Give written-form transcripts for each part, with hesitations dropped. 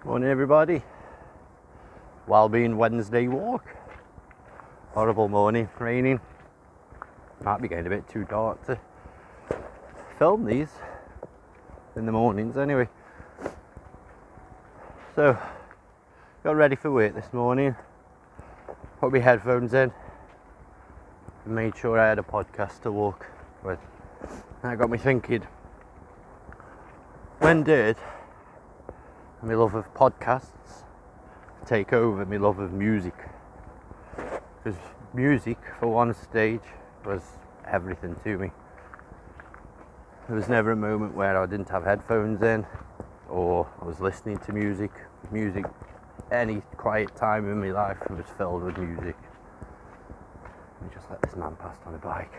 Morning everybody. Wellbeing Wednesday walk. Horrible morning, raining. Might be getting a bit too dark to film these in the mornings anyway. So, got ready for work this morning. Put my headphones in and made sure I had a podcast to walk with. And that got me thinking, when did my love of podcasts take over my love of music? Because music, for one stage, was everything to me. There was never a moment where I didn't have headphones in or I was listening to music. Any quiet time in my life was filled with music. Let me just let this man past on a bike.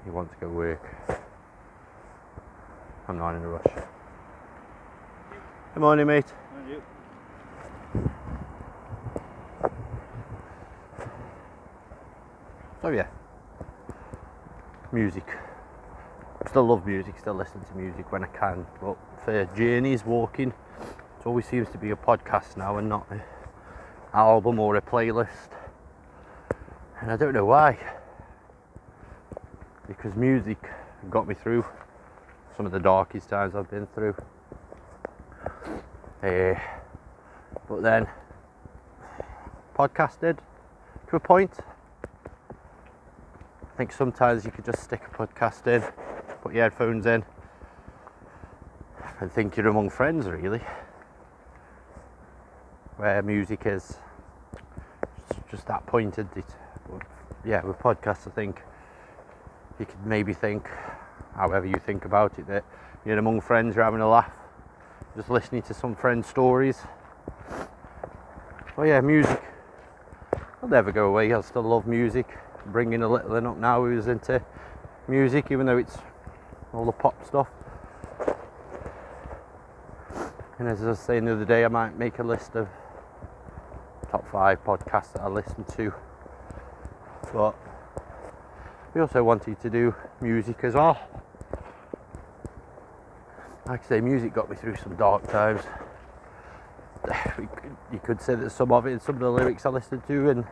He wants to go work. I'm not in a rush. Good morning, mate. And you? So yeah, music. Still love music, still listen to music when I can. But for journeys, walking, it always seems to be a podcast now and not an album or a playlist. And I don't know why. Because music got me through some of the darkest times I've been through. But then podcasted to a point. I think sometimes you could just stick a podcast in, put your headphones in and think you're among friends, really. Where music is just that point, isn't it? But yeah, with podcasts I think you could maybe think, however you think about it, that you're among friends, you're having a laugh, just listening to some friends' stories. But yeah, music will never go away. I'll still love music. Bringing a little one up now who's into music, even though it's all the pop stuff. And as I was saying the other day, I might make a list of top 5 podcasts that I listen to. But we also wanted to do music as well. Like I say, music got me through some dark times. You could say that some of the lyrics I listened to and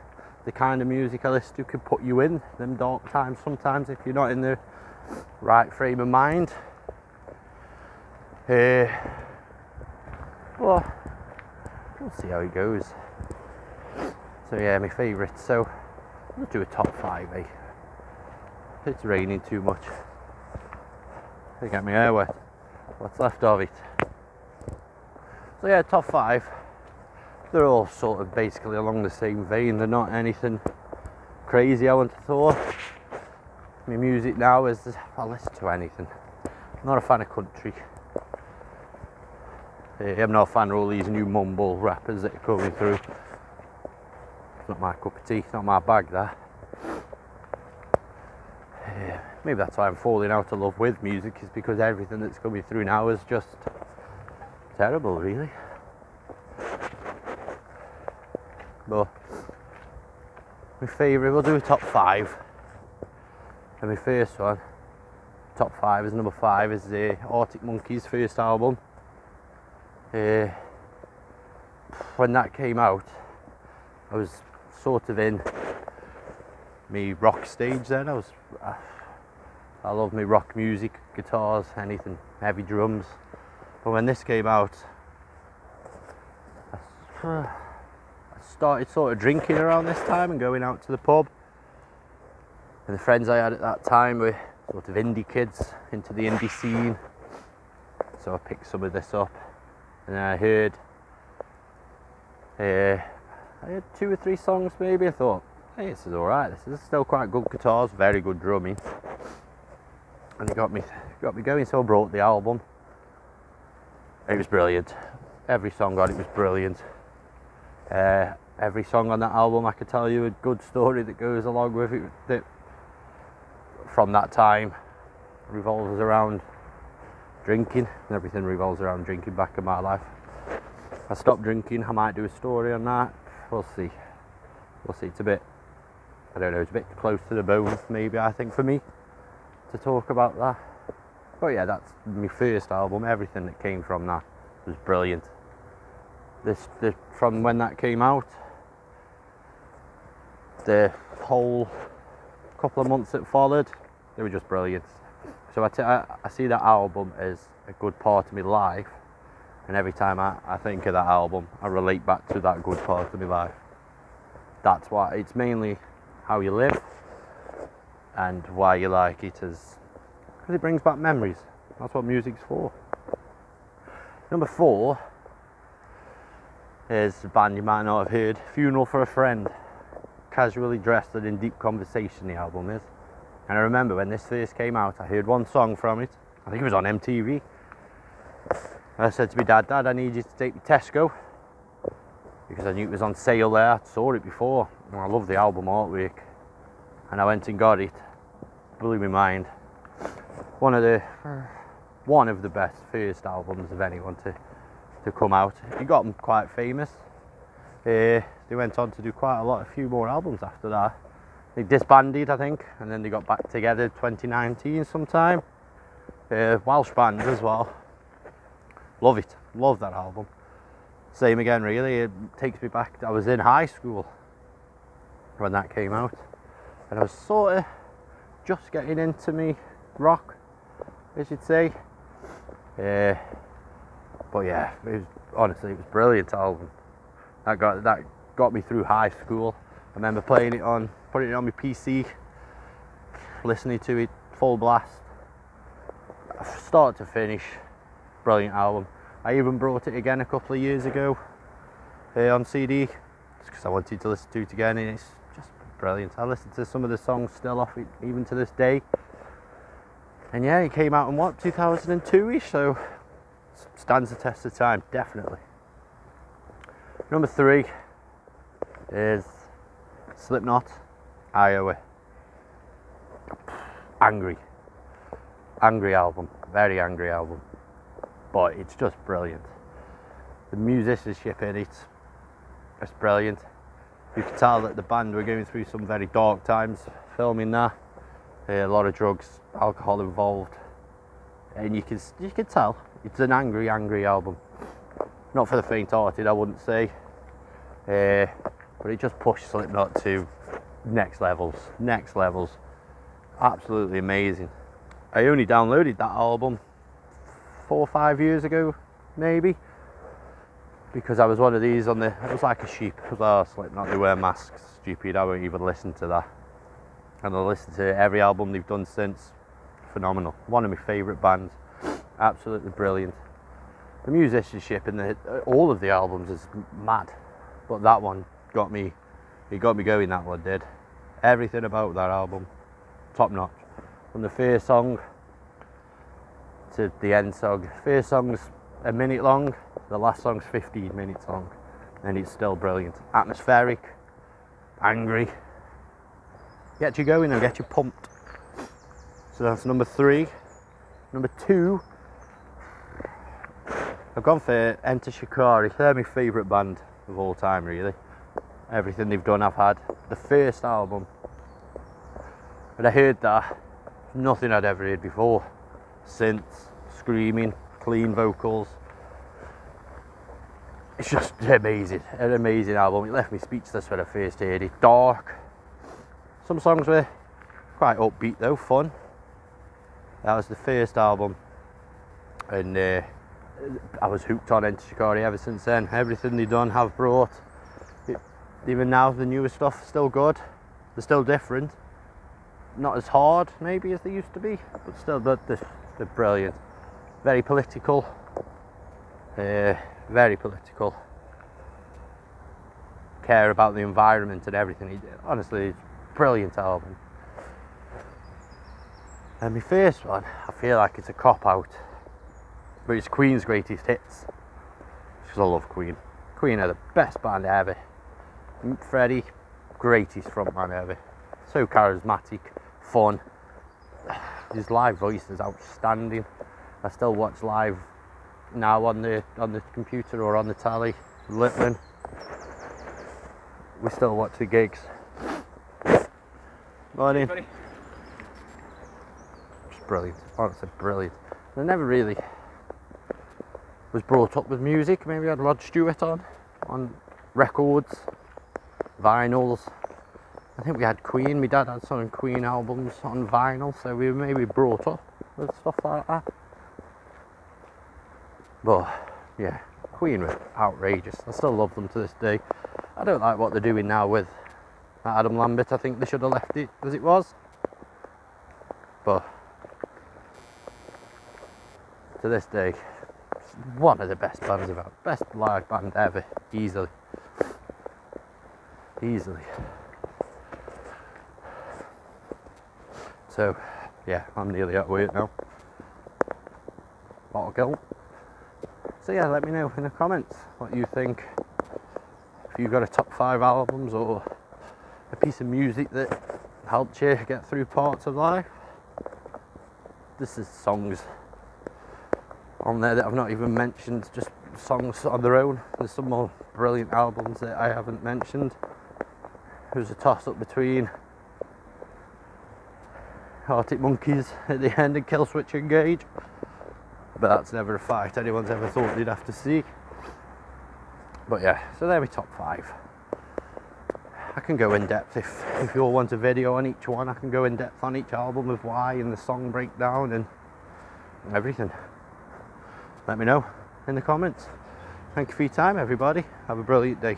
the kind of music I listen to could put you in them dark times sometimes if you're not in the right frame of mind. Well, we'll see how it goes. So yeah, my favourites. So let's do a top 5, eh? It's raining too much. I get my hair wet. What's left of it. So yeah, top 5. They're all sort of basically along the same vein. They're not anything crazy, I wouldn't have thought. My music now is, I'll listen to anything. I'm not a fan of country. I'm not a fan of all these new mumble rappers that are coming through. It's not my cup of tea, it's not my bag, that. Maybe that's why I'm falling out of love with music, is because everything that's coming through now is just terrible, really. But my favourite, we'll do a top 5. And my first one, top 5 is number 5, is the Arctic Monkeys' first album. When that came out, I was sort of in me rock stage then. I love me rock music, guitars, anything, heavy drums. But when this came out, I started sort of drinking around this time and going out to the pub. And the friends I had at that time were sort of indie kids, into the indie scene. So I picked some of this up, and then I heard 2 or 3 songs maybe. I thought, hey, this is alright, this is still quite good guitars, very good drumming. And it got me going, so I brought the album. It was brilliant. Every song on it was brilliant. Every song on that album, I could tell you a good story that goes along with it, that from that time revolves around drinking, and everything revolves around drinking back in my life. If I stop drinking, I might do a story on that. We'll see. It's a bit, I don't know, it's a bit close to the bone maybe, I think, for me to talk about that. But yeah, that's my first album. Everything that came from that was brilliant. From when that came out, the whole couple of months that followed, they were just brilliant. So I see that album as a good part of my life, and every time I think of that album, I relate back to that good part of my life. That's why it's mainly how you live and why you like it, because it brings back memories. That's what music's for. Number 4 is a band you might not have heard, Funeral for a Friend. Casually Dressed and in Deep Conversation, the album is. And I remember when this first came out, I heard one song from it. I think it was on MTV. And I said to my dad, I need you to take me to Tesco, because I knew it was on sale there. I saw it before, and I love the album artwork. And I went and got it. Blew my mind. One of the best first albums of anyone to come out. He got them quite famous. They went on to do a few more albums after that. They disbanded, I think, and then they got back together 2019 sometime. Welsh band as well. Love it. Love that album. Same again, really. It takes me back. I was in high school when that came out, and I was sort of just getting into me rock, I should say. But yeah, honestly, it was a brilliant album. That got me through high school. I remember putting it on my PC, listening to it full blast, start to finish. Brilliant album. I even brought it again a couple of years ago on CD, just because I wanted to listen to it again, and it's just brilliant. I listen to some of the songs still off it even to this day. And yeah, it came out in 2002ish, so stands the test of time, definitely. Number 3 is Slipknot, Iowa. Angry album, very angry album, but it's just brilliant. The musicianship in it's brilliant. You can tell that the band were going through some very dark times filming that. A lot of drugs, alcohol involved, and you can tell it's an angry album. Not for the faint-hearted, I wouldn't say, but it just pushed Slipknot to next levels. Absolutely amazing. I only downloaded that album 4 or 5 years ago, maybe, because I was one of these I was like a sheep. Oh, Slipknot, they wear masks, stupid, I won't even listen to that. And I listened to every album they've done since. Phenomenal. One of my favourite bands. Absolutely brilliant. The musicianship in all of the albums is mad, but that one got me going. That one did. Everything about that album, top notch. From the first song to the end song. First song's a minute long, the last song's 15 minutes long, and it's still brilliant. Atmospheric, angry, get you going and get you pumped. So that's number 3. Number 2, I've gone for Enter Shikari. They're my favourite band of all time, really. Everything they've done I've had. The first album, when I heard that, nothing I'd ever heard before. Synths, screaming, clean vocals. It's just amazing, an amazing album. It left me speechless when I first heard it. Dark. Some songs were quite upbeat though, fun. That was the first album, and I was hooked on Enter Shikari ever since then. Everything they've done have brought. Even now, the newer stuff still good. They're still different. Not as hard maybe as they used to be, but still they're brilliant. Very political. Very political. Care about the environment and everything. Honestly, brilliant album. And my first one, I feel like it's a cop-out, but it's Queen's Greatest Hits, because I love Queen. Queen are the best band ever. Freddie, greatest frontman ever. So charismatic, fun. His live voice is outstanding. I still watch live now on the computer or on the telly. Litman. We still watch the gigs. Morning. It's brilliant, honestly brilliant. They never really was brought up with music. Maybe I had Rod Stewart on records, vinyls. I think we had Queen. My dad had some Queen albums on vinyl, so we were maybe brought up with stuff like that. But yeah, Queen were outrageous. I still love them to this day. I don't like what they're doing now with Adam Lambert. I think they should have left it as it was. But to this day, it's one of the best bands ever. Best live band ever, easily. So yeah, I'm nearly at work now. Bottle kill. So yeah, let me know in the comments what you think. If you've got a top 5 albums or a piece of music that helped you get through parts of life. This is songs on there that I've not even mentioned, just songs on their own. There's some more brilliant albums that I haven't mentioned. It was a toss up between Arctic Monkeys at the end and Killswitch Engage, but that's never a fight anyone's ever thought they'd have to see. But yeah, so they're my top 5. I can go in depth if you all want a video on each one. I can go in depth on each album of why and the song breakdown and everything. Let me know in the comments. Thank you for your time, everybody. Have a brilliant day.